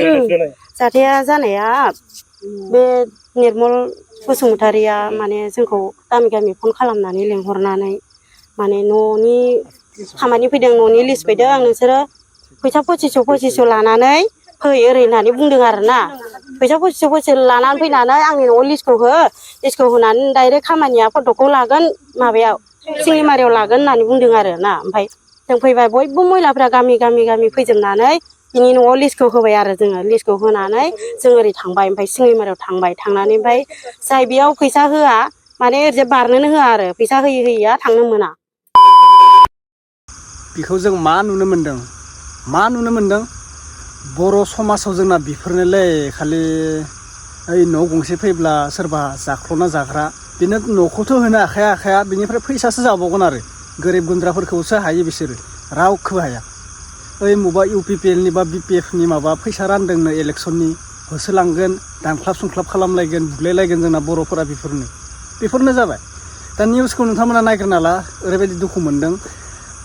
जाथाया जानाया बे निर्मल बसुमतारिया माने जोंखौ गामि गामि फन खालामनानै लेंहरनानै माने न'नि खामानि फैदों न'नि लिस्ट फैदों नोंसोरो फैसा 2500 लानानै फै ओरै होननानै बुंदों आरोना फैसा 2500 लानानै फैनानै आंनि न'आव लिस्टखौ होनानै डाइरेक्ट खामानिया फट'खौ लागोन माबायाव सिंगिमारियाव लागोन होननानै बुंदों आरोना ओमफ्राय जों फैबाय बयबो महिलाफ्रा गामि फैजोबनानै बिनि न'आव लिस्टखौ होबाय आरो जोङो लिस्टखौ होनानै जों ओरै थांबाय ओमफ्राय सिंगिमारियाव थांनानै ओमफ्राय जाय बेयाव फैसा होआ माने ओरैजाय बारनोनो होआ आरो फैसा होयिया थांनो मोना बेखौ जों मा नुनो मोनदों बर' समाजाव जोंना बेफोरनोलै खालि ओइ न' गंसे फैब्ला सोरबा जाख्ल'ना जाग्रा बेनो न'खौथ' होनो आखाया बिनिफ्राय फैसासो जाबावगोन आरो गोरिब गुन्द्राफोरखौसो हायो बिसोरो रावखौबो हाया ओइ मबा UPPL बा BPF माबा फैसा रानदोंनो इलेक्सननि होसोलांगोन दानख्लाब सुंख्लाब खालामलायगोन बुलायलायगोन जोंना बर'फोरा बेफोरनो जाबाय दा निउसखौ नोंथांमोना नायग्रोना ला ओरैबायदि दुखु मोनदों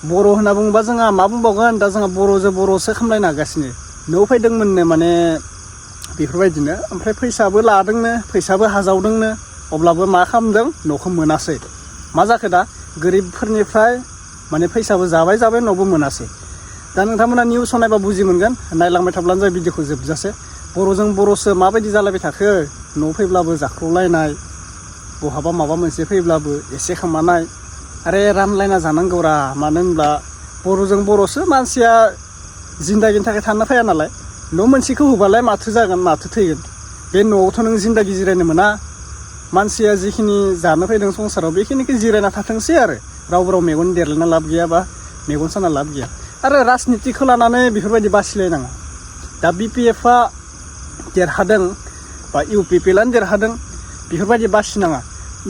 बर' होनना बुङोबा जोंहा मा बुंबावगोन दा जोंहा बर'सो खामलायनो हागासिनो न'आव फैदोंमोननो माने बेफोरबायदिनो ओमफ्राय फैसाबो लादोंनो फैसाबो हाजावदोंनो अब्लाबो मा खालामदों न'खौ मोनासै मा जाखो दा गोरिबफोरनिफ्राय माने फैसाबो जाबाय न'बो मोनासै दा नोंथांमोना निउसाव नायबा बुजि मोनगोन नायलांबाय थाब्लानो जाय भिडिअखौ जोबजासे बर'जों बर'सो माबायदि जालायबाय थाखो न' फैब्लाबो जाख्ल'लायनाय बहाबा माबा मोनसे फैब्लाबो एसे खामानाय आरे रानलायना जानांगौरा मानो होनब्ला बर'जों बर'सो मानसिया जिन्दागिनि थाखाय थानो फैया नालाय न' मोनसेखौ होबालाय माथो जागोन माथो थैगोन बे न'आवथ' नों जिन्दागि जिरायनो मोना मानसिया जिखिनि जानो फैदों संसाराव बेखिनिखौ जिरायना थाथोंसै आरो रावबो मेगन देरलायना लाब गैया बा मेगन साना लाब गैया आरो राजनितिखौ लानानै बेफोरबायदि बासिलायनाङा दा BPFआ देरहादों बा UPPLआनो देरहादों बेफोरबायदि बासिनाङा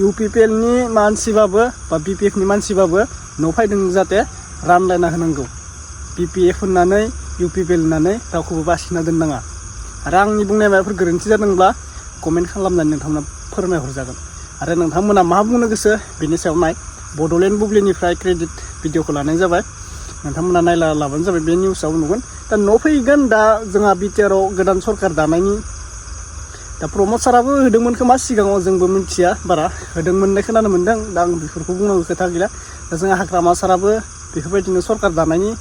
UPPLनि मानसिबाबो बा BPFनि मानसिबाबो न' फैदों जाहाथे रानलायना होनांगौ BPF होननानै UPPL होननानै रावखौबो बासिना दोननाङा आरो आंनि बुंनाय माबाफोर गोरोन्थि जादोंब्ला कमेन्ट खालामनानै नोंथांमोना फोरमायहरजागोन आरो नोंथांमोना मा बुंनो गोसो बेनि सायाव नाय बड'लेण्ड बुब्लिनिफ्राय क्रेडिट भिडिअखौ लानाय जाबाय नोंथांमोना नायला लाबानो जाबाय बे निउसाव नुगोन दा न' फैगोन दा जोंहा BTRआव गोदान सरकार दानायनि दा प्रमद साराबो होदोंमोन खोमा सिगाङाव जोंबो मिथिया बारा होदोंमोन होननाय खोनानो मोन्दों दा आं बेफोरखौ बुंनांगौ खोथा गैला दा जोंहा हाग्रामा साराबो बेफोरबायदिनो सरकार दानायनि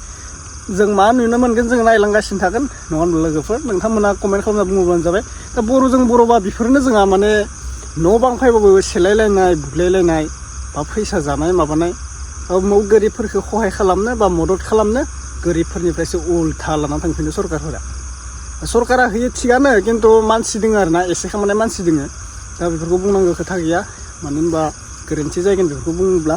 जों मा नुनो मोनगोन जों नायलांगासिनो थागोन नङा होनब्ला लोगोफोर नोंथांमोना कमेन्ट खालामना बुङोब्लानो जाबाय दा बर'जों बर'बा बेफोरनो जोंहा माने न' बां फैबाबो सेलायलायनाय बुलायलायनाय बा फैसा जानाय माबानाय गोरिबफोरखौ सहाय खालामनो बा मदद खालामनो गोरिबफोरनिफ्रायसो उल्था लाना थांफिनो सरकारा होयो थिगानो खिन्थु मानसि दङ आरोना एसे खामानाय मानसि दङ दा बेफोरखौ बुंनांगौ खोथा गैया मानो होनबा गोरोन्थि जागोन बेफोरखौ बुङोब्ला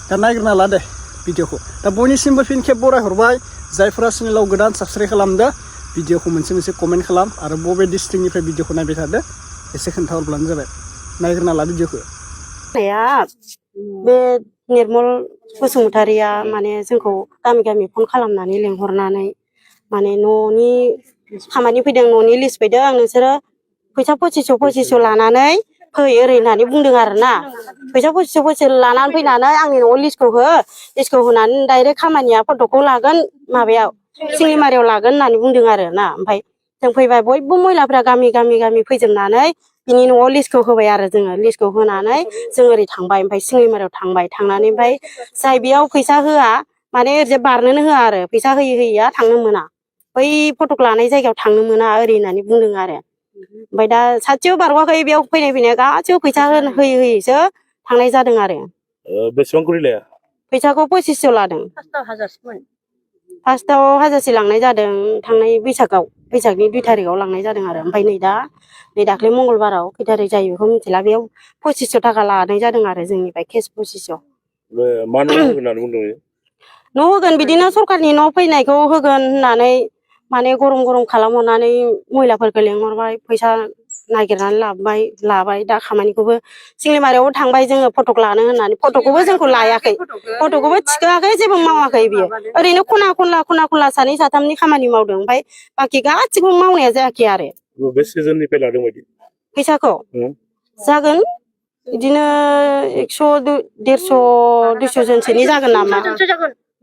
दा नायग्रोना ला दे भिडिअखौ दा बयनिसिमबो फिन खेब बरायहरबाय जायफोरा चेनेलाव गोदान साबस्क्राइब खालामदो भिडिअखौ मोनसे कमेन्ट खालाम आरो बबे डिस्ट्रिक्टनिफ्राय भिडिअखौ नायबाय थादो एसे खोन्थाहरब्लानो जाबाय नायग्रोना ला भिडिअखौ बे निर्मल बसुमतारिया माने जोंखौ गामि गामि फन खालामनानै लेंहरनानै माने न'नि खामानि फैदों न'नि लिस्ट फैदों नोंसोरो फैसा 2500 लानानै फै ओरै होननानै बुंदों आरोना फैसा 2500 लानानै फैनानै आंनि न'आव लिस्टखौ होनानै डाइरेक्ट खामानिया फट'खौ लागोन माबायाव सिंगिमारियाव लागोन होननानै बुंदों आरोना ओमफ्राय जों फैबाय बयबो महिलाफ्रा गामि फैजोबनानै बिनि न'आव लिस्टखौ होबाय आरो जोङो लिस्टखौ होनानै जों ओरै थांबाय ओमफ्राय सिंगिमारियाव थांनानै ओमफ्राय जाय बेयाव फैसा होआ माने ओरैजाय बारनोनो होआ आरो फैसा होयिया थांनो मोना बै फटक लानाय जायगायाव थांनो मोना ओरै होननानै बुंदों आरो ओमफ्राय दा सासेयाव बारग'वाखै बेयाव फैनाय गासैबो फैसा होयैसो थांनाय जादों आरो बेसेबां करि लाया फैसाखौ 2500 लादों फार्स्टआव 1000 लांनाय जादों थांनाय बैसागनि 2 तारिखआव लांनाय जादों आरो ओमफ्राय नै दाख्लै मंगलबाराव खै तारिख जायो बेखौ मिथिला बेयाव 2500 थाखा लानाय जादों आरो जोंनिफ्राय केस 2500 मा न' होगोन होननानै बुंदों न' होगोन बिदिनो सरकारनि न' फैनायखौ होगोन होननानै माने गरम खालामहरनानै महिलाफोरखौ लेंहरबाय फैसा नागिरनानै लाबाय दा खामानिखौबो सिंगिमारियावबो थांबाय जोङो फटक लानो होननानै फटकखौबो जोंखौ लायाखै फटकखौबो थिखोआखै जेबो मावाखै बियो ओरैनो खना खनला 2 3 खामानि मावदों ओमफ्राय बाखि गासिबो मावनाया जायाखै आरो बे सिजननिफ्राय लादों बायदि फैसाखौ जागोन बिदिनो 100 150 200 जनसोनि जागोन नामा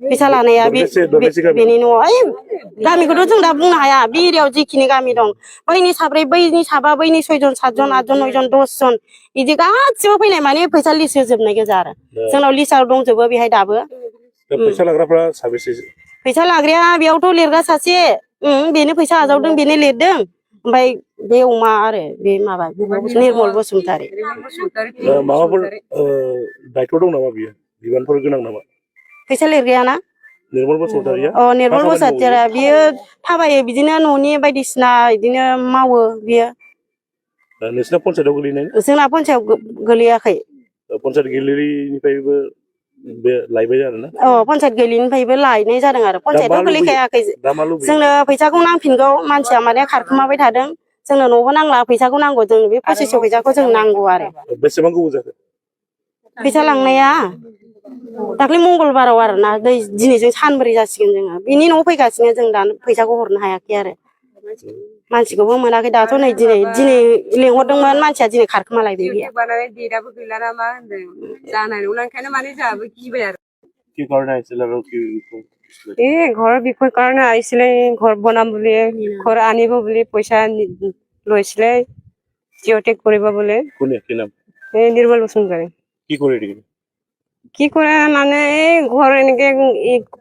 फैसा लानाया दरबेसे गामि? बेनि न'आव ओइ गामिखौथ' जों दा बुंनो हाया बे एरियायाव जिखिनि गामि दं बैनि साब्रै बैनि साबा बैनि 6 जन 7 जन 8 जन 9 जन 10 जन बिदि गासिबो फैनाय माने फैसा लिस्ट होजोबनाय गोजा आरो जोंनाव लिस्टआव दंजोबो बेहाय दाबो दा फैसा लाग्राफ्रा साबेसे? फैसा लाग्राया बेयावथ' लिरग्रा सासे बेनो फैसा आजावदों बेनो लिरदों ओमफ्राय बे अमा आरो बे माबा निर्मल बसुमतारी माबाफोर दायथ' दं नामा बियो बिबानफोर गोनां नामा फैसा लिरग्राया ना निर्मल बसुमतारिया? निर्मल बसुमतारिया बियो थाबायो बिदिनो न'नि बायदिसिना बिदिनो मावो बियो। नोंसिना पन्सायतआव गोलैनाय? जोंना पन्सायतआव गोलैयाखै। पन्सायत गेलेरिनिफ्रायबो बे लायबाय आरोना? पन्सायत गेलेरिनिफ्रायबो लायनाय जादों आरो पन्सायतआव गोलैखायाखै। जोंनो फैसाखौ नांफिनगौ मानसिया माने खारखोमाबाय थादों जोंनो न'बो नांला फैसाखौ नांगौ जों बे 2500 फैसाखौ जों नांगौ आरो। बेसेबां गोबाव जाखो? फैसा लांनाया दाख्लै मंगलबाराव आरोना दिनैजों सानब्रै जासिगोन जोङो बिनि न'आव फैगासिनो जों दा फैसाखौ हरनो हायाखै आरो मानसिखौबो मोनाखै दाथ' नै दिनै लेंहरदोंमोन मानसिया दिनै खारखोमालायबाय बियो। डेटआबो गैला ना मा होनदों जानाय नंला ओंखायनो माने जोंहाबो गिबाय आरो কি কাৰণে আহিছিলে আৰু কি ঘৰৰ বিষয় কাৰণে আহিছিলে ঘৰ বনাম বুলি ঘৰ আনিব বুলি পইচা লৈছিলে জিঅ'টেক কৰিব বোলে কোনে কি নাম এই নিৰ্মল বসুমতাৰী কি কৰি দিলে কি কৰে মানে এই ঘৰ এনেকে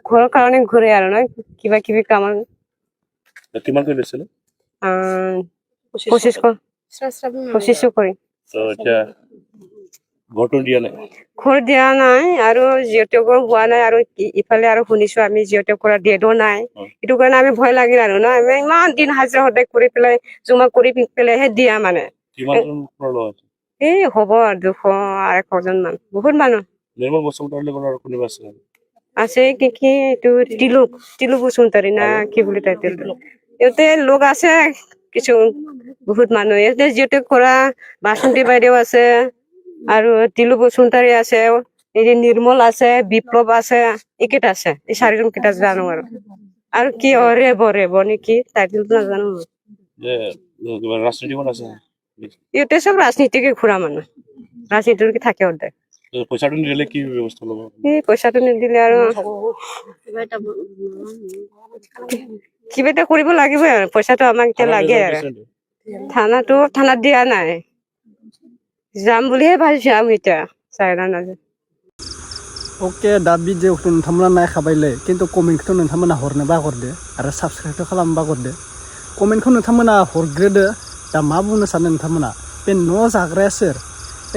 ঘৰৰ কাৰণে ঘূৰে আৰু ন কিবা কিবি কাম কিমান কৰি লৈছিলে 2500 কৰি এতিয়া ঘৰটো দিয়া নাই ঘৰ দিয়া নাই আৰু জিঅ'টেকৰ হোৱা নাই আৰু ইফালে আৰু শুনিছো আমি জিঅ'টেক কৰা ডেটো নাই সেইটো কাৰণে আমি ভয় লাগিল আৰু ন আমি ইমান দিন হাজিৰা সদায় কৰি পেলাই জমা কৰি পেলাইহে দিয়া মানে এই হ'ব 200-100 জন মান বহুত মানুহ নিৰ্মল বসুমতাৰী লগত আৰু কোনোবা আছে আছে কি এইটো তিলু বসুমতাৰী না কি বুলি টাইটেলটো ইয়াতে লোক আছে কিছু বহুত মানুহ ইয়াতে জিঅ'টেক কৰা বাসন্তী বাইদেউ আছে আৰু তিলু বসুমতাৰী আছে এই যে নিৰ্মল আছে বিপ্লৱ আছে এইকেইটা আছে এই 4 জন কেইটা জানো আৰু কি ৰেব নেকি টাইটেলটো নাজানো যে ৰাজনীতিখন আছে ইয়াতে চব ৰাজনীতিকে ঘূৰা মানুহ ৰাজনীতিকে থাকে সদায় পইচাটো নিদিলে কি ব্যৱস্থা ল'ব এই পইচাটো নিদিলে আৰু কিবা এটা কৰিব লাগিব আৰু পইচাটো আমাক এতিয়া লাগে আৰু থানাত দিয়া নাই যাম বুলিহে ভাবিছো আমি এতিয়া চাইना नाजा अके दा भिडिअखौ नोंथांमोना नायखाबायलै खिन्थु कमेन्टखौ नोंथांमोना हरनो बागरदो आरो साबस्क्राइबथ' खालामनो बागरदो कमेन्टखौ नोंथांमोना हरग्रोदो दा मा बुंनो सानो नोंथांमोना बे न' जाग्राया सोर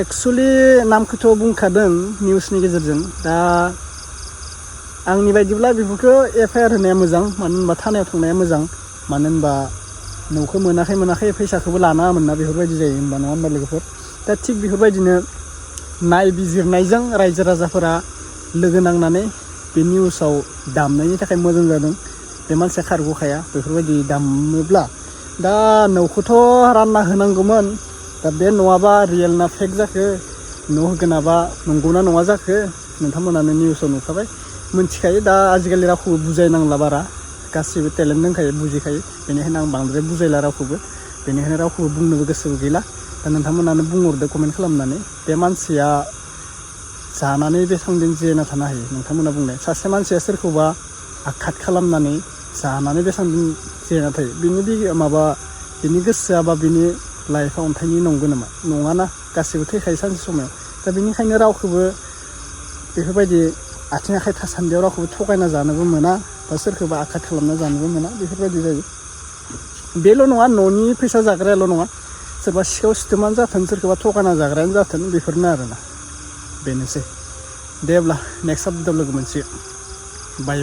एक्चुअलि नामखौथ' बुंखादों निउसनि गेजेरजों दा आंनि बायदिब्ला बेफोरखौ एफआइआर होनाया मोजां मानो होनबा थानायाव थांनाया मोजां मानो होनबा न'खौ मोनाखै फैसाखौबो लानाङामोन ना बेफोरबायदि जायो होनबा नङा होनबा लोगोफोर दा थिग बेफोरबायदिनो नायबिजिरनायजों रायजो राजाफोरा लोगो नांनानै बे निउसाव दामनायनि थाखाय मोजां जादों बे मानसिया खारग'खाया बेफोरबायदि दामोब्ला दा न'खौथ' रानना होनांगौमोन दा बे न'आबा रियेल ना फेक जाखो न' होगोनाबा नंगौना नङा जाखो नोंथांमोनानो निउसाव नुखाबाय मिन्थिखायो दा आजिखालि रावखौबो बुजायनांला बारा गासिबो टेलेन्ट दंखायो बुजिखायो बेनिखायनो आं बांद्राय बुजायला रावखौबो बेनिखायनो रावखौबो बुंनोबो गोसोबो गैला दा नोंथांमोनानो बुंहरदो कमेन्ट खालामनानै बे मानसिया जानानै बेसेबां दिन जिरायना थानो हायो नोंथांमोना बुंनाय सासे मानसिया सोरखौबा आघात खालामनानै जानानै बेसेबां दिन जिरायना थायो बिनि गोसोआ बा बिनि लाइफआ अन्थाइनि नंगौ नामा नङाना गासिबो थैखायो सानसे समाव दा बेनिखायनो रावखौबो बेफोरबायदि आथिं आखाइ थासान्दियाव रावखौबो थगायना जानोबो मोना बा सोरखौबा आघात खालामना जानोबो मोना बेफोरबायदि जायो बेल' नङा न'नि फैसा जाग्रायाल' नङा सोरबा सिखाव सिथोमानो जाथों सोरखौबा थगायना जाग्रायानो जाथों बेफोरनो आरोना बेनोसै दे अब्ला नेक्स्ट आपडेटआव लोगो मोनसिगोन बाय